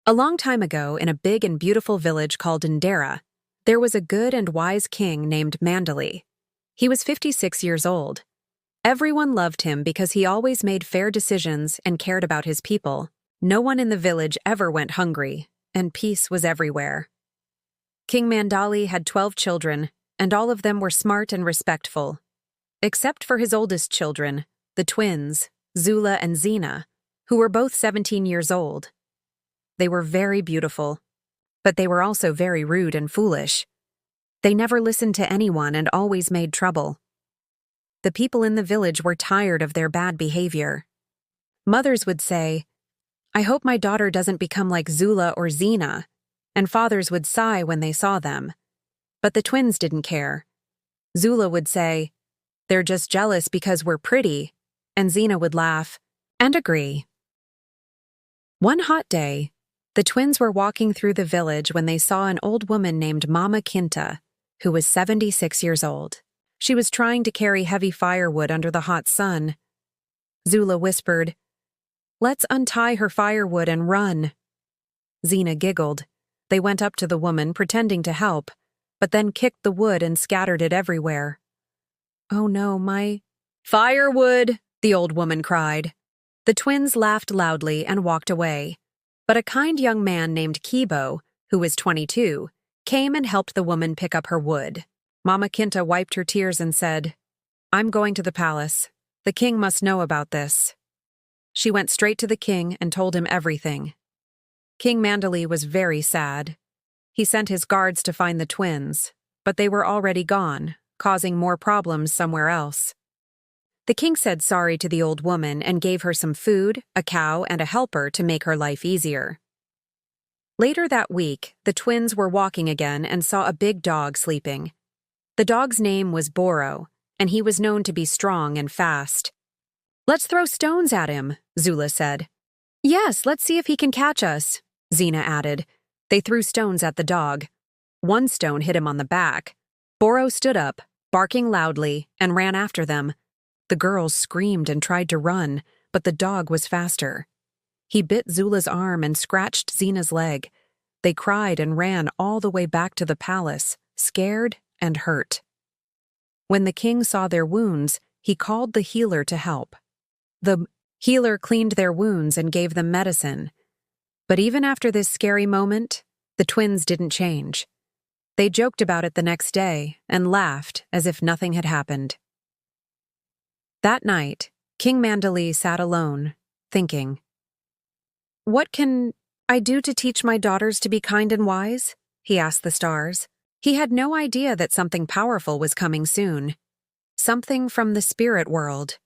A long time ago, in a big and beautiful village called Ndera, there was a good and wise king named Mandali. He was 56 years old. Everyone loved him because he always made fair decisions and cared about his people. No one in the village ever went hungry, and peace was everywhere. King Mandali had 12 children, and all of them were smart and respectful. Except for his oldest children, the twins, Zula and Zena, who were both 17 years old. They were very beautiful, but they were also very rude and foolish. They never listened to anyone and always made trouble. The people in the village were tired of their bad behavior. Mothers would say, "I hope my daughter doesn't become like Zula or Zena," and fathers would sigh when they saw them. But the twins didn't care. Zula would say, "They're just jealous because we're pretty," and Zena would laugh and agree. One hot day, the twins were walking through the village when they saw an old woman named Mama Kinta, who was 76 years old. She was trying to carry heavy firewood under the hot sun. Zula whispered, "Let's untie her firewood and run." Zena giggled. They went up to the woman, pretending to help, but then kicked the wood and scattered it everywhere. "Oh no, my firewood!" the old woman cried. The twins laughed loudly and walked away. But a kind young man named Kibo, who was 22, came and helped the woman pick up her wood. Mama Kinta wiped her tears and said, "I'm going to the palace. The king must know about this." She went straight to the king and told him everything. King Mandali was very sad. He sent his guards to find the twins, but they were already gone, causing more problems somewhere else. The king said sorry to the old woman and gave her some food, a cow, and a helper to make her life easier. Later that week, the twins were walking again and saw a big dog sleeping. The dog's name was Boro, and he was known to be strong and fast. "Let's throw stones at him," Zula said. "Yes, let's see if he can catch us," Zena added. They threw stones at the dog. One stone hit him on the back. Boro stood up, barking loudly, and ran after them. The girls screamed and tried to run, but the dog was faster. He bit Zula's arm and scratched Zena's leg. They cried and ran all the way back to the palace, scared and hurt. When the king saw their wounds, he called the healer to help. The healer cleaned their wounds and gave them medicine. But even after this scary moment, the twins didn't change. They joked about it the next day and laughed as if nothing had happened. That night, King Mandali sat alone, thinking, "What can I do to teach my daughters to be kind and wise?" he asked the stars. He had no idea that something powerful was coming soon. Something from the spirit world.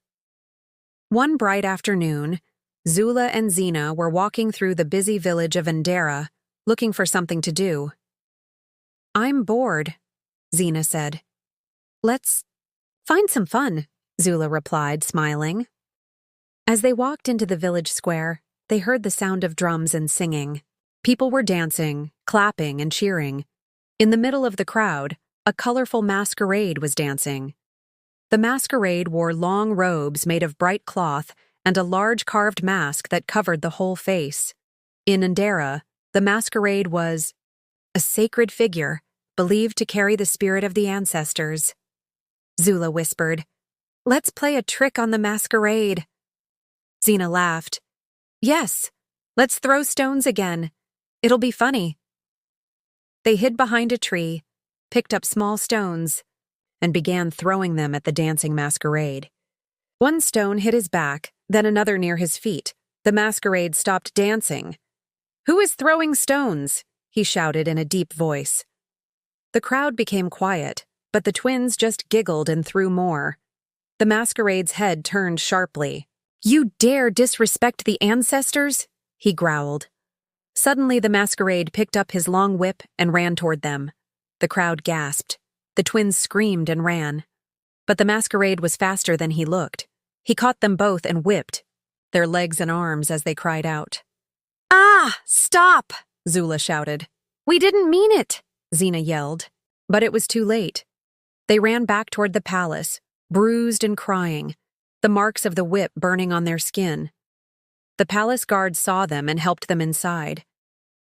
One bright afternoon, Zula and Zena were walking through the busy village of Ndera, looking for something to do. "I'm bored," Zena said. "Let's find some fun," Zula replied, smiling. As they walked into the village square, they heard the sound of drums and singing. People were dancing, clapping, and cheering. In the middle of the crowd, a colorful masquerade was dancing. The masquerade wore long robes made of bright cloth and a large carved mask that covered the whole face. In Ndera, the masquerade was a sacred figure, believed to carry the spirit of the ancestors. Zula whispered, "Let's play a trick on the masquerade." Zena laughed. "Yes, let's throw stones again. It'll be funny." They hid behind a tree, picked up small stones, and began throwing them at the dancing masquerade. One stone hit his back, then another near his feet. The masquerade stopped dancing. "Who is throwing stones?" he shouted in a deep voice. The crowd became quiet, but the twins just giggled and threw more. The masquerade's head turned sharply. "You dare disrespect the ancestors?" he growled. Suddenly, the masquerade picked up his long whip and ran toward them. The crowd gasped. The twins screamed and ran. But the masquerade was faster than he looked. He caught them both and whipped their legs and arms as they cried out. "Ah, stop!" Zula shouted. "We didn't mean it," Zena yelled. But it was too late. They ran back toward the palace, bruised and crying, the marks of the whip burning on their skin. The palace guards saw them and helped them inside.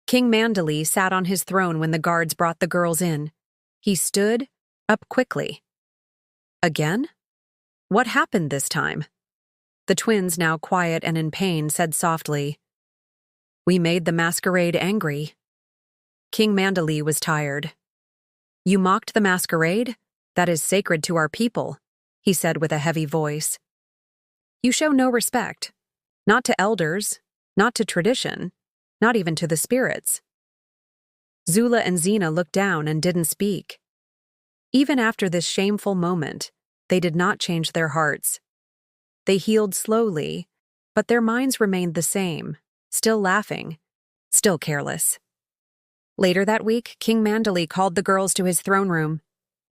King Mandali sat on his throne when the guards brought the girls in. He stood up quickly. Again? What happened this time? The twins, now quiet and in pain, said softly, "We made the Masquerade angry." King Mandali was tired. "You mocked the Masquerade? That is sacred to our people," he said with a heavy voice. "You show no respect. Not to elders, not to tradition, not even to the spirits." Zula and Zena looked down and didn't speak. Even after this shameful moment, they did not change their hearts. They healed slowly, but their minds remained the same, still laughing, still careless. Later that week, King Mandali called the girls to his throne room.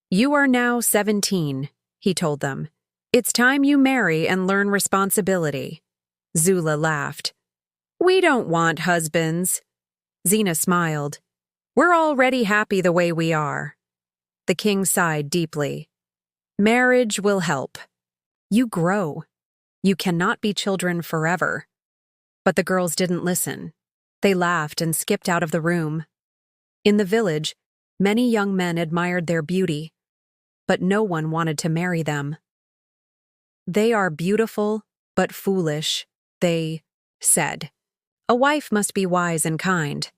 "You are now 17, he told them. "It's time you marry and learn responsibility." Zula laughed. "We don't want husbands." Zena smiled. "We're already happy the way we are." The king sighed deeply. "Marriage will help. You grow. You cannot be children forever." But the girls didn't listen. They laughed and skipped out of the room. In the village, many young men admired their beauty, but no one wanted to marry them. "They are beautiful, but foolish," they said. "A wife must be wise and kind."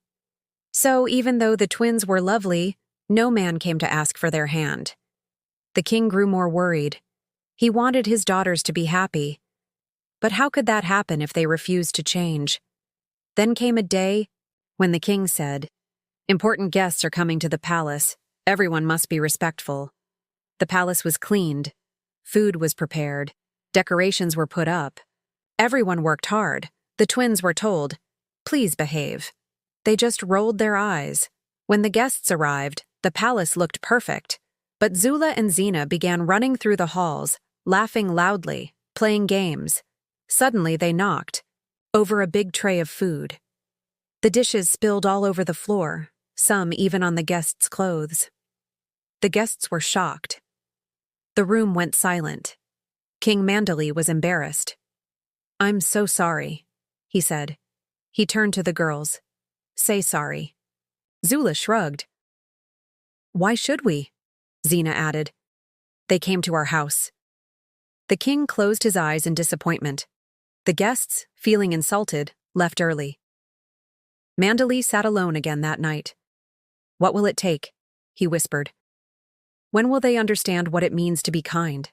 So even though the twins were lovely, no man came to ask for their hand. The king grew more worried. He wanted his daughters to be happy. But how could that happen if they refused to change? Then came a day when the king said, "Important guests are coming to the palace. Everyone must be respectful." The palace was cleaned. Food was prepared. Decorations were put up. Everyone worked hard. The twins were told, "Please behave." They just rolled their eyes. When the guests arrived, the palace looked perfect. But Zula and Zena began running through the halls, laughing loudly, playing games. Suddenly they knocked over a big tray of food. The dishes spilled all over the floor, some even on the guests' clothes. The guests were shocked. The room went silent. King Mandali was embarrassed. "I'm so sorry," he said. He turned to the girls. "Say sorry." Zula shrugged. "Why should we?" Zena added. "They came to our house." The king closed his eyes in disappointment. The guests, feeling insulted, left early. Mandali sat alone again that night. "What will it take?" he whispered. "When will they understand what it means to be kind?"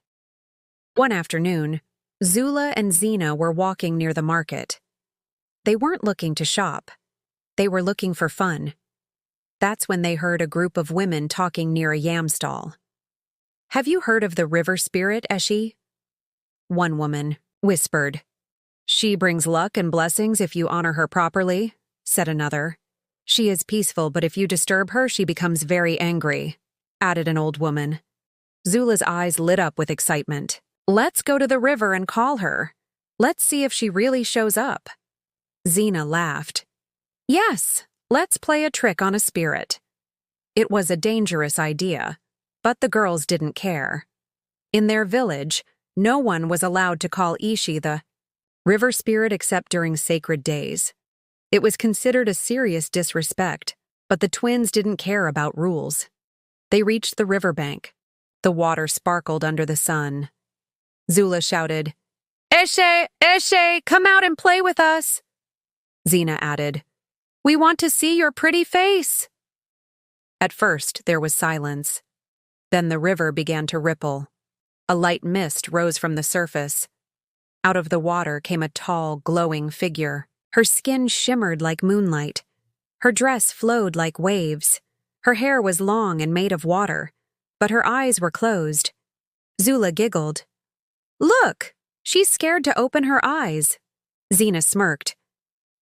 One afternoon, Zula and Zena were walking near the market. They weren't looking to shop. They were looking for fun. That's when they heard a group of women talking near a yam stall. "Have you heard of the river spirit, Eshe?" One woman whispered. "She brings luck and blessings if you honor her properly," said another. "She is peaceful, but if you disturb her, she becomes very angry," added an old woman. Zula's eyes lit up with excitement. "Let's go to the river and call her. Let's see if she really shows up." Zena laughed. "Yes, let's play a trick on a spirit." It was a dangerous idea, but the girls didn't care. In their village, no one was allowed to call Eshe the river spirit except during sacred days. It was considered a serious disrespect, but the twins didn't care about rules. They reached the riverbank. The water sparkled under the sun. Zula shouted, "Eshe, Eshe, come out and play with us." Zena added, "We want to see your pretty face." At first, there was silence. Then the river began to ripple. A light mist rose from the surface. Out of the water came a tall, glowing figure. Her skin shimmered like moonlight. Her dress flowed like waves. Her hair was long and made of water, but her eyes were closed. Zula giggled. "Look, she's scared to open her eyes." Zena smirked.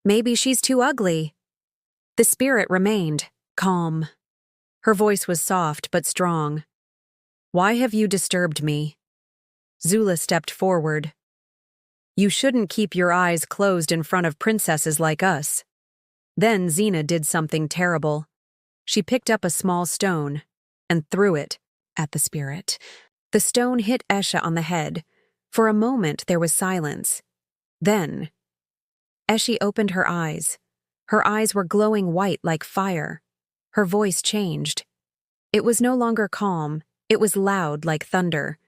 "Maybe she's too ugly." The spirit remained, calm. Her voice was soft but strong. "Why have you disturbed me?" Zula stepped forward. "You shouldn't keep your eyes closed in front of princesses like us." Then Zena did something terrible. She picked up a small stone and threw it at the spirit. The stone hit Eshe on the head. For a moment there was silence. Then Eshe opened her eyes. Her eyes were glowing white like fire. Her voice changed. It was no longer calm, it was loud like thunder.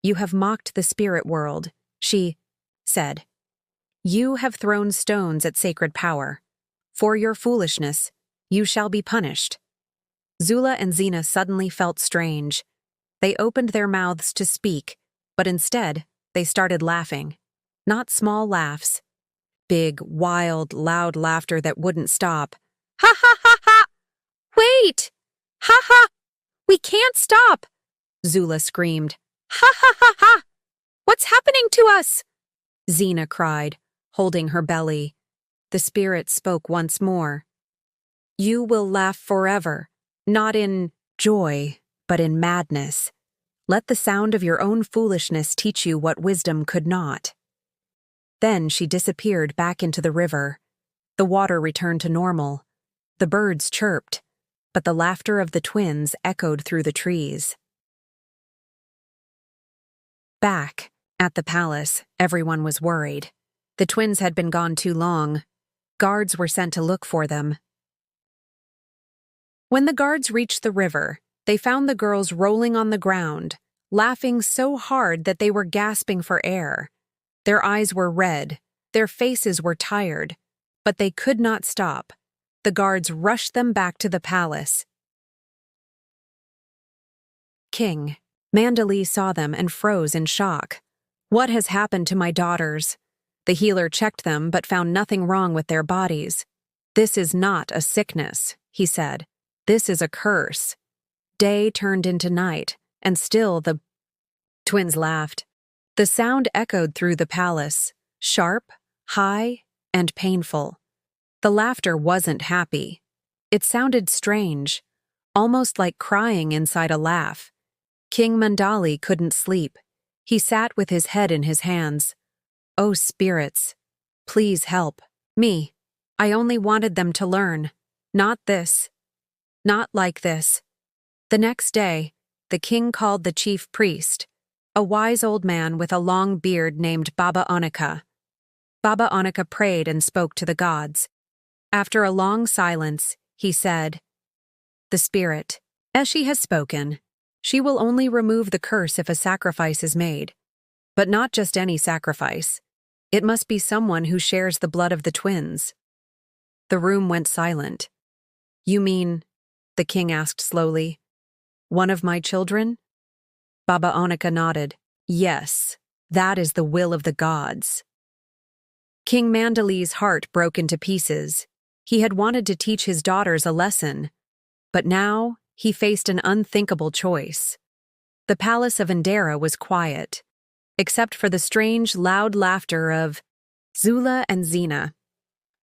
"You have mocked the spirit world," she said. "You have thrown stones at sacred power. For your foolishness, you shall be punished." Zula and Zena suddenly felt strange. They opened their mouths to speak, but instead, they started laughing. Not small laughs. Big, wild, loud laughter that wouldn't stop. "Ha ha ha ha! Wait! Ha ha! We can't stop!" Zula screamed. "Ha ha ha ha! What's happening to us?" Zena cried, holding her belly. The spirit spoke once more. "You will laugh forever, not in joy, but in madness. Let the sound of your own foolishness teach you what wisdom could not." Then she disappeared back into the river. The water returned to normal. The birds chirped, but the laughter of the twins echoed through the trees. Back at the palace, everyone was worried. The twins had been gone too long. Guards were sent to look for them. When the guards reached the river, they found the girls rolling on the ground, laughing so hard that they were gasping for air. Their eyes were red, their faces were tired, but they could not stop. The guards rushed them back to the palace. King Mandali saw them and froze in shock. "What has happened to my daughters?" The healer checked them but found nothing wrong with their bodies. "This is not a sickness," he said. "This is a curse." Day turned into night, and still the twins laughed. The sound echoed through the palace, sharp, high, and painful. The laughter wasn't happy. It sounded strange, almost like crying inside a laugh. King Mandali couldn't sleep. He sat with his head in his hands. "Oh, spirits, please help me. I only wanted them to learn. Not this. Not like this." The next day, the king called the chief priest, a wise old man with a long beard named Baba Onika. Baba Onika prayed and spoke to the gods. After a long silence, he said, "The spirit, Eshe has spoken. She will only remove the curse if a sacrifice is made. But not just any sacrifice. It must be someone who shares the blood of the twins." The room went silent. "You mean," the king asked slowly, "one of my children?" Baba Onika nodded. "Yes, that is the will of the gods." King Mandali's heart broke into pieces. He had wanted to teach his daughters a lesson, but now he faced an unthinkable choice. The palace of Ndera was quiet, except for the strange, loud laughter of Zula and Zena.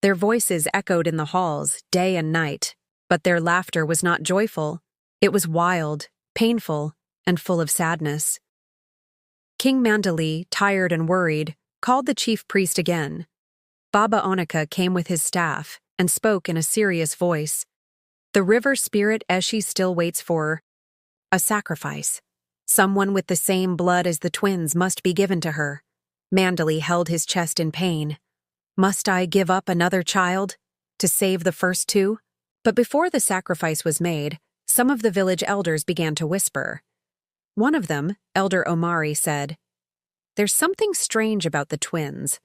Their voices echoed in the halls, day and night, but their laughter was not joyful. It was wild, painful, and full of sadness. King Mandali, tired and worried, called the chief priest again. Baba Onika came with his staff and spoke in a serious voice. "The river spirit Eshe still waits for a sacrifice. Someone with the same blood as the twins must be given to her." Mandali held his chest in pain. "Must I give up another child to save the first two?" But before the sacrifice was made, some of the village elders began to whisper. One of them, Elder Omari, said, "There's something strange about the twins.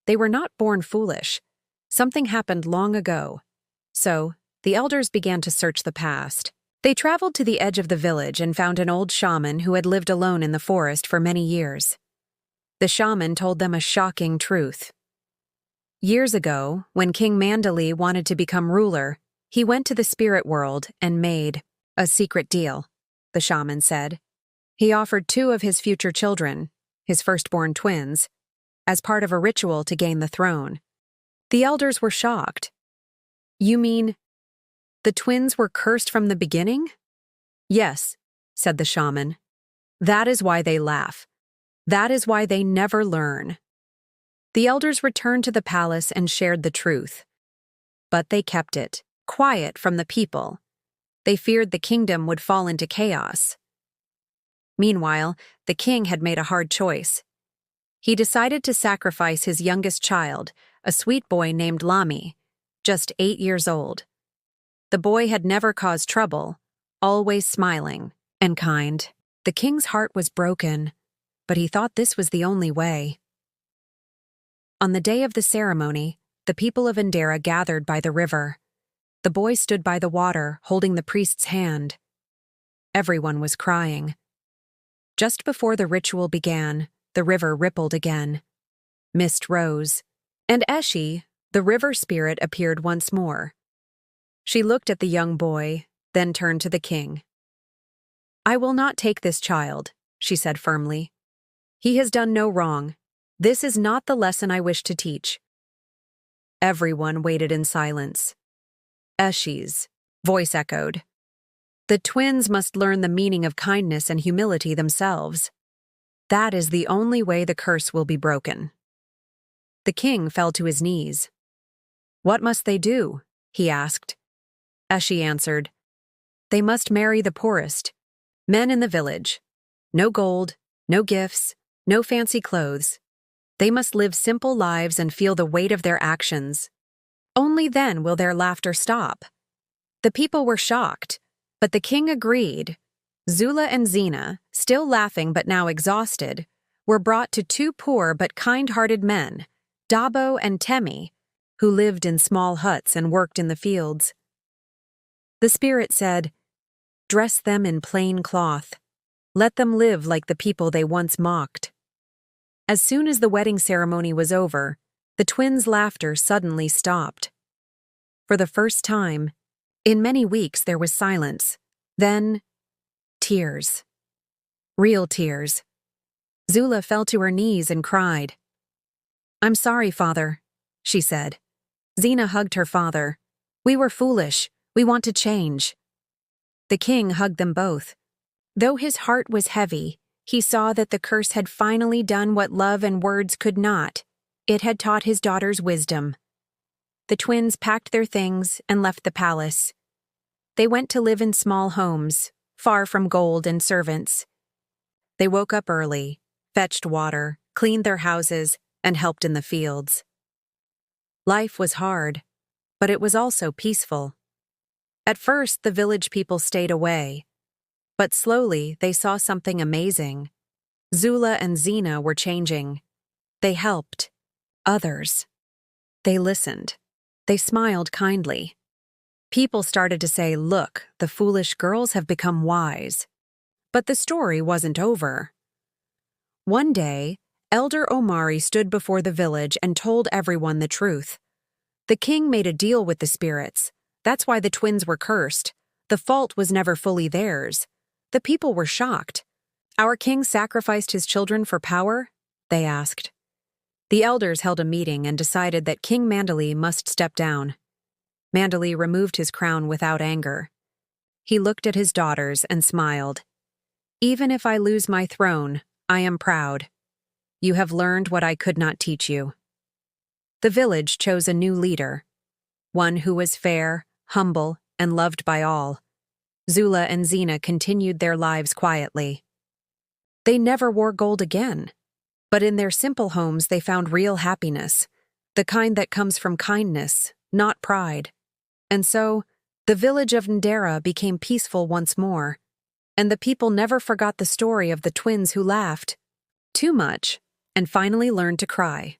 They were not born foolish. Something happened long ago." So, the elders began to search the past. They traveled to the edge of the village and found an old shaman who had lived alone in the forest for many years. The shaman told them a shocking truth. Years ago, when King Mandali wanted to become ruler, he went to the spirit world and made a secret deal, the shaman said. He offered 2 of his future children, his firstborn twins, as part of a ritual to gain the throne. The elders were shocked. "You mean the twins were cursed from the beginning?" "Yes," said the shaman. "That is why they laugh. That is why they never learn." The elders returned to the palace and shared the truth. But they kept it quiet from the people. They feared the kingdom would fall into chaos. Meanwhile, the king had made a hard choice. He decided to sacrifice his youngest child, a sweet boy named Lami. just 8 years old. The boy had never caused trouble, always smiling and kind. The king's heart was broken, but he thought this was the only way. On the day of the ceremony, the people of Ndera gathered by the river. The boy stood by the water, holding the priest's hand. Everyone was crying. Just before the ritual began, the river rippled again. Mist rose, and Eshe, the river spirit, appeared once more. She looked at the young boy, then turned to the king. "I will not take this child," she said firmly. "He has done no wrong. This is not the lesson I wish to teach." Everyone waited in silence. Eshe's voice echoed. "The twins must learn the meaning of kindness and humility themselves. That is the only way the curse will be broken." The king fell to his knees. "What must they do?" he asked. Eshe answered, "They must marry the poorest, men in the village. No gold, no gifts, no fancy clothes. They must live simple lives and feel the weight of their actions. Only then will their laughter stop." The people were shocked, but the king agreed. Zula and Zena, still laughing but now exhausted, were brought to 2 poor but kind-hearted men, Dabo and Temi, who lived in small huts and worked in the fields. The spirit said, "Dress them in plain cloth. Let them live like the people they once mocked." As soon as the wedding ceremony was over, the twins' laughter suddenly stopped. For the first time, in many weeks there was silence. Then, tears. Real tears. Zula fell to her knees and cried. "I'm sorry, father," she said. Zena hugged her father. "We were foolish. We want to change." The king hugged them both. Though his heart was heavy, he saw that the curse had finally done what love and words could not. It had taught his daughters wisdom. The twins packed their things and left the palace. They went to live in small homes, far from gold and servants. They woke up early, fetched water, cleaned their houses, and helped in the fields. Life was hard, but it was also peaceful. At first, the village people stayed away, but slowly they saw something amazing. Zula and Zena were changing. They helped others. They listened. They smiled kindly. People started to say, "Look, the foolish girls have become wise." But the story wasn't over. One day, Elder Omari stood before the village and told everyone the truth. The king made a deal with the spirits. That's why the twins were cursed. The fault was never fully theirs. The people were shocked. "Our king sacrificed his children for power?" they asked. The elders held a meeting and decided that King Mandali must step down. Mandali removed his crown without anger. He looked at his daughters and smiled. "Even if I lose my throne, I am proud. You have learned what I could not teach you." The village chose a new leader, one who was fair, humble, and loved by all. Zula and Zena continued their lives quietly. They never wore gold again, but in their simple homes they found real happiness, the kind that comes from kindness, not pride. And so, the village of Ndera became peaceful once more, and the people never forgot the story of the twins who laughed too much and finally learned to cry.